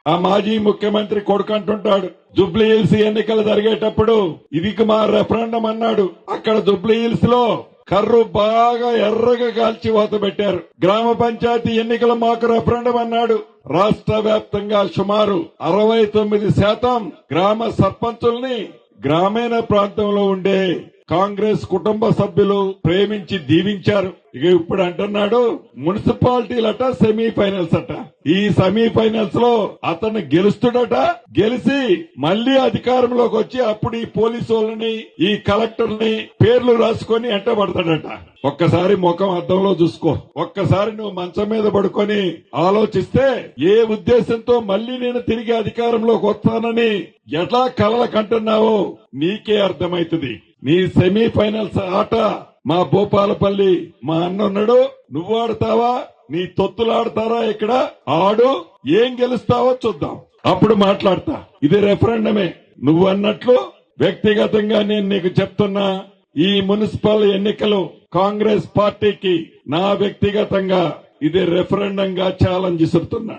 ఆ మాజీ ముఖ్యమంత్రి కొడుకు అంటుంటాడు, జూబ్లీ హిల్స్ ఎన్నికలు జరిగేటప్పుడు ఇది మా రెఫరెండం అన్నాడు. అక్కడ జూబ్లీ హిల్స్ లో కర్రు బాగా ఎర్రగా కాల్చి వాత పెట్టారు. గ్రామ పంచాయతీ ఎన్నికలు మాకు రెఫరెండం అన్నాడు. రాష్ట్ర వ్యాప్తంగా సుమారు 69% గ్రామ సర్పంచుల్ని గ్రామీణ ప్రాంతంలో ఉండే కాంగ్రెస్ కుటుంబ సభ్యులు ప్రేమించి దీవించారు. ఇక ఇప్పుడు అంటున్నాడు మున్సిపాలిటీలట సెమీఫైనల్స్ అట. ఈ సెమీఫైనల్స్ లో అతను గెలుస్తుడట. గెలిచి మళ్లీ అధికారంలోకి వచ్చి అప్పుడు ఈ పోలీసు వాళ్ళని ఈ కలెక్టర్ని పేర్లు రాసుకొని ఎంటబడతాడట. ఒక్కసారి ముఖం అద్దంలో చూసుకో. ఒక్కసారి నువ్వు మంచం మీద పడుకొని ఆలోచిస్తే ఏ ఉద్దేశంతో మళ్లీ నేను తిరిగి అధికారంలోకి వస్తానని ఎట్లా కలలు కంటున్నావో నీకే అర్థమైతుంది. నీ సెమీఫైనల్స్ ఆట మా భూపాలపల్లి మా అన్న ఉన్నాడు, నువ్వు ఆడతావా, నీ తొత్తులు ఆడతారా? ఇక్కడ ఆడు, ఏం గెలుస్తావో చూద్దాం, అప్పుడు మాట్లాడతా. ఇది రెఫరెండమే. నువ్వు అన్నట్లు వ్యక్తిగతంగా నేను నీకు చెప్తున్నా, ఈ మున్సిపల్ ఎన్నికలు కాంగ్రెస్ పార్టీకి నా వ్యక్తిగతంగా ఇది రెఫరెండంగా ఛాలెంజ్ ఇస్తున్నా.